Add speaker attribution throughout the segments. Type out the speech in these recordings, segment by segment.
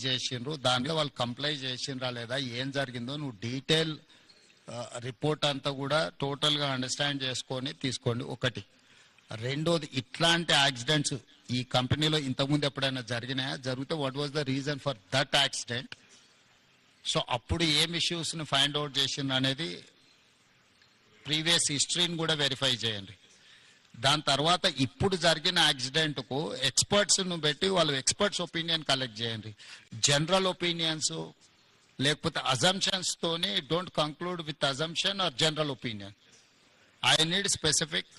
Speaker 1: చేసిండ్రు, దానిలో వాళ్ళు కంప్లై చేసిండ్రా లేదా, ఏం జరిగిందో నువ్వు డీటెయిల్ రిపోర్ట్ అంతా కూడా టోటల్గా అండర్స్టాండ్ చేసుకొని తీసుకోండి. ఒకటి. రెండోది, ఇట్లాంటి యాక్సిడెంట్స్ ఈ కంపెనీలో ఇంతకుముందు ఎప్పుడైనా జరిగినాయా, జరిగితే what was the reason for that accident, so అప్పుడు ఏం ఇష్యూస్ని ఫైండ్ అవుట్ చేసిండ్రు అనేది ప్రీవియస్ హిస్టరీని కూడా వెరిఫై చేయండి. దాని తర్వాత ఇప్పుడు జరిగిన యాక్సిడెంట్కు ఎక్స్పర్ట్స్ను పెట్టి వాళ్ళు ఎక్స్పర్ట్స్ ఒపీనియన్ కలెక్ట్ చేయండి. జనరల్ ఒపీనియన్స్ లేకపోతే అజంప్షన్స్ తోని don't conclude with assumption or general opinion. I need specific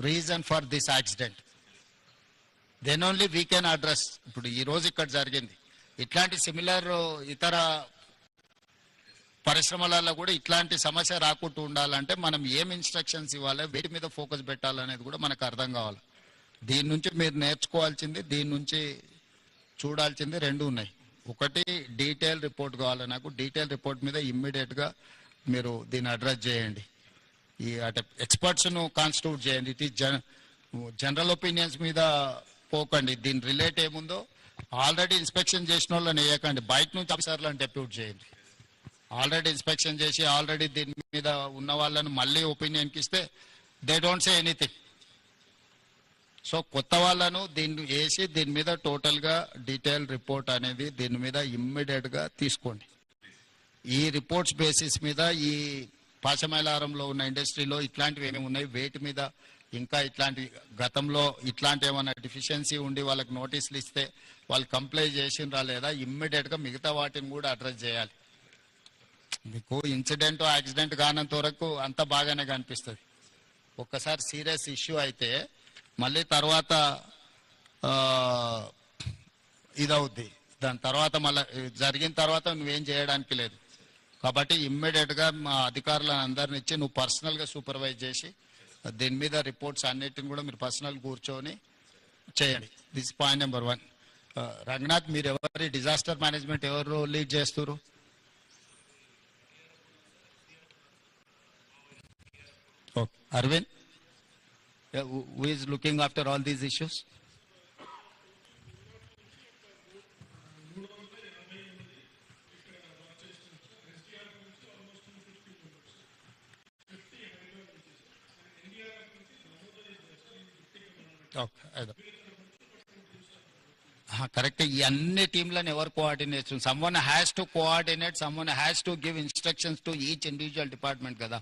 Speaker 1: reason for this accident, then only we can address. ఇప్పుడు ఈ రోజు ఇక్కడ జరిగింది, ఇట్లాంటి సిమిలర్ ఇతర పరిశ్రమలలో కూడా ఇట్లాంటి సమస్య రాకుండా ఉండాలంటే మనం ఏం ఇన్స్ట్రక్షన్స్ ఇవ్వాలి, వీటి మీద ఫోకస్ పెట్టాలనేది కూడా మనకు అర్థం కావాలి. దీని నుంచి మీరు నేర్చుకోవాల్సింది, దీని నుంచి చూడాల్సింది రెండు ఉన్నాయి. ఒకటి, డీటెయిల్ రిపోర్ట్ కావాలి నాకు. డీటెయిల్ రిపోర్ట్ మీద ఇమ్మీడియట్గా మీరు దీన్ని అడ్రస్ చేయండి. ఈ అంటే ఎక్స్పర్ట్స్ను కాన్స్టిట్యూట్ చేయండి. ఇట్ ఈస్ జనరల్ ఒపీనియన్స్ మీద పోకండి. దీని రిలేట్ ఏముందో ఆల్రెడీ ఇన్స్పెక్షన్ చేసిన వాళ్ళని వేయకండి, బయట నుంచి ఆఫీసర్లను డెప్యూట్ చేయండి. ఆల్రెడీ ఇన్స్పెక్షన్ చేసి ఆల్రెడీ దీని మీద ఉన్న వాళ్ళని మళ్ళీ ఒపీనియన్కి ఇస్తే they don't say anything. So కొత్త వాళ్ళను దీన్ని వేసి దీని మీద టోటల్గా డీటెయిల్ రిపోర్ట్ అనేది దీని మీద ఇమ్మీడియట్గా తీసుకోండి. ఈ రిపోర్ట్స్ బేసిస్ మీద ఈ పాశమైలారంలో ఉన్న ఇండస్ట్రీలో ఇట్లాంటివి ఏమేమి ఉన్నాయి, వేటి మీద ఇంకా ఇట్లాంటి గతంలో ఇట్లాంటి ఏమైనా డిఫిషియన్సీ ఉండి వాళ్ళకి నోటీసులు ఇస్తే వాళ్ళు కంప్లై చేసిండ్రా లేదా, ఇమ్మీడియట్గా మిగతా వాటిని కూడా అడ్రస్ చేయాలి. మీకు ఇన్సిడెంట్ యాక్సిడెంట్ కానంత వరకు అంత బాగానే కనిపిస్తుంది. ఒక్కసారి సీరియస్ ఇష్యూ అయితే మళ్ళీ తర్వాత ఇదవుద్ది. దాని తర్వాత మళ్ళీ జరిగిన తర్వాత నువ్వేం చేయడానికి లేదు. కాబట్టి ఇమ్మీడియట్గా మా అధికారులను అందరిని ఇచ్చి నువ్వు పర్సనల్గా సూపర్వైజ్ చేసి దీని మీద రిపోర్ట్స్ అన్నిటిని కూడా మీరు పర్సనల్ కూర్చొని చేయండి. This point number 1. రంగనాథ్, మీరు ఎవరి డిజాస్టర్ మేనేజ్మెంట్ ఎవరు లీడ్ చేస్తారు? Okay. Aravind, who is looking after all these issues? Correct. ఈ అన్ని టీంలను ఎవరు coordinate? Someone has to coordinate, someone has to give instructions to each individual department కదా.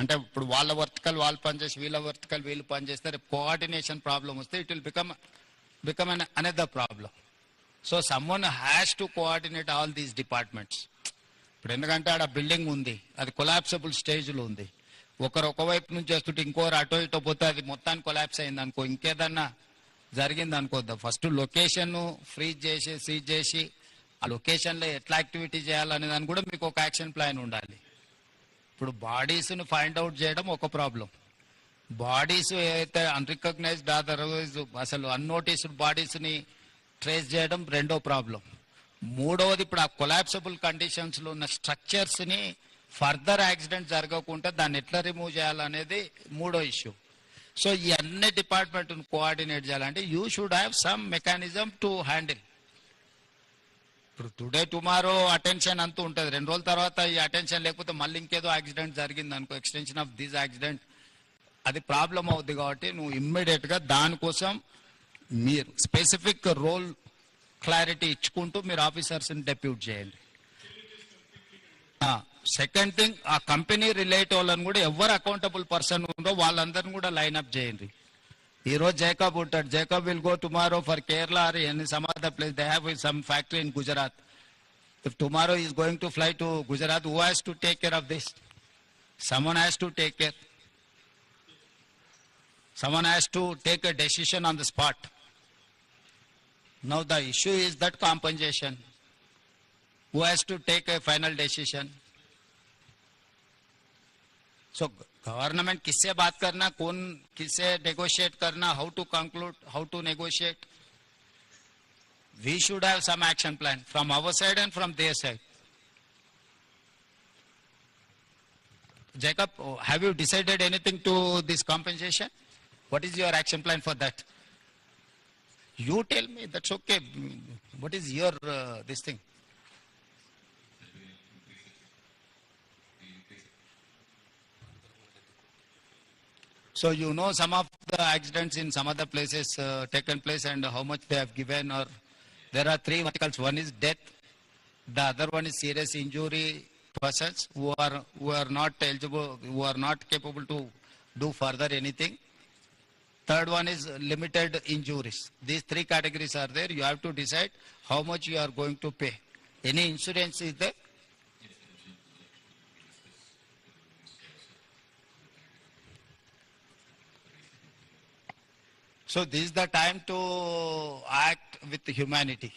Speaker 1: అంటే ఇప్పుడు వాళ్ళ వర్టికల్ వాళ్ళు పనిచేసి వీళ్ళ వర్టికల్ వీళ్ళు పనిచేస్తే రేపు కోఆర్డినేషన్ ప్రాబ్లం వస్తే it will become an another problem. So someone has to coordinate all these departments. ఇప్పుడు ఎందుకంటే ఆడ బిల్డింగ్ ఉంది, అది కొలాప్సబుల్ స్టేజ్లో ఉంది. ఒకరు ఒకవైపు నుంచి వస్తుంటే ఇంకోరు అటో ఇటో పోతే అది మొత్తానికి కొలాప్స్ అయింది అనుకో, ఇంకేదన్నా జరిగింది అనుకోద్దాం. ఫస్ట్ లొకేషన్ ఫ్రీజ్ చేసి సీజ్ చేసి ఆ లొకేషన్లో ఎట్లా యాక్టివిటీ చేయాలనే దాన్ని కూడా మీకు ఒక యాక్షన్ ప్లాన్ ఉండాలి. ఇప్పుడు బాడీస్ని ఫైండ్ అవుట్ చేయడం ఒక ప్రాబ్లం, బాడీస్ ఏదైతే అన్రికగ్నైజ్డ్ అదర్వైజ్ అసలు అన్నోటీస్డ్ బాడీస్ని ట్రేస్ చేయడం రెండో ప్రాబ్లం. మూడవది, ఇప్పుడు ఆ కొలాప్సబుల్ కండిషన్స్లో ఉన్న స్ట్రక్చర్స్ని ఫర్దర్ యాక్సిడెంట్ జరగకుండా దాన్ని ఎట్లా రిమూవ్ చేయాలనేది మూడో ఇష్యూ. సో ఈ అన్ని డిపార్ట్మెంట్ను కోఆర్డినేట్ చేయాలంటే you should have some mechanism to handle. ఇప్పుడు టుడే టుమారో అటెన్షన్ అంతూ ఉంటుంది, 2 రోజుల తర్వాత ఈ అటెన్షన్ లేకపోతే మళ్ళీ ఇంకేదో యాక్సిడెంట్ జరిగింది అనుకో, ఎక్స్టెన్షన్ ఆఫ్ దిస్ యాక్సిడెంట్, అది ప్రాబ్లం అవుద్ది. కాబట్టి నువ్వు ఇమ్మీడియట్గా దానికోసం మీరు స్పెసిఫిక్ రోల్ క్లారిటీ ఇచ్చుకుంటూ మీరు ఆఫీసర్స్ని డెప్యూట్ చేయండి. సెకండ్ థింగ్, ఆ కంపెనీ రిలేట్ వాళ్ళని కూడా ఎవరు అకౌంటబుల్ పర్సన్ ఉందో వాళ్ళందరినీ కూడా లైన్అప్ చేయండి. ఈ రోజు జేకబ్ ఉంటాడు, Jacob will go tomorrow for Kerala or any some other place. They have some factory in Gujarat. If tomorrow is going to fly to Gujarat, who has to take care of this? Someone has to take care. Someone has to take a decision on the spot. Now the issue is that compensation. Who has to take a final decision? So government किससे बात करना, कौन किससे negotiate करना, how to conclude, how to negotiate. We should have some action plan from our side and from their side. Jacob, have you decided anything to this compensation? What is your action plan for that? You tell me, that's okay. What is your this thing? So you know some of the accidents in some other places taken place and how much they have given, or there are three verticals. One is death, the other one is serious injury persons who are not eligible, who are not capable to do further anything. Third one is limited injuries. These three categories are there. You have to decide how much you are going to pay. Any insurance is there? So this is the time to act with humanity.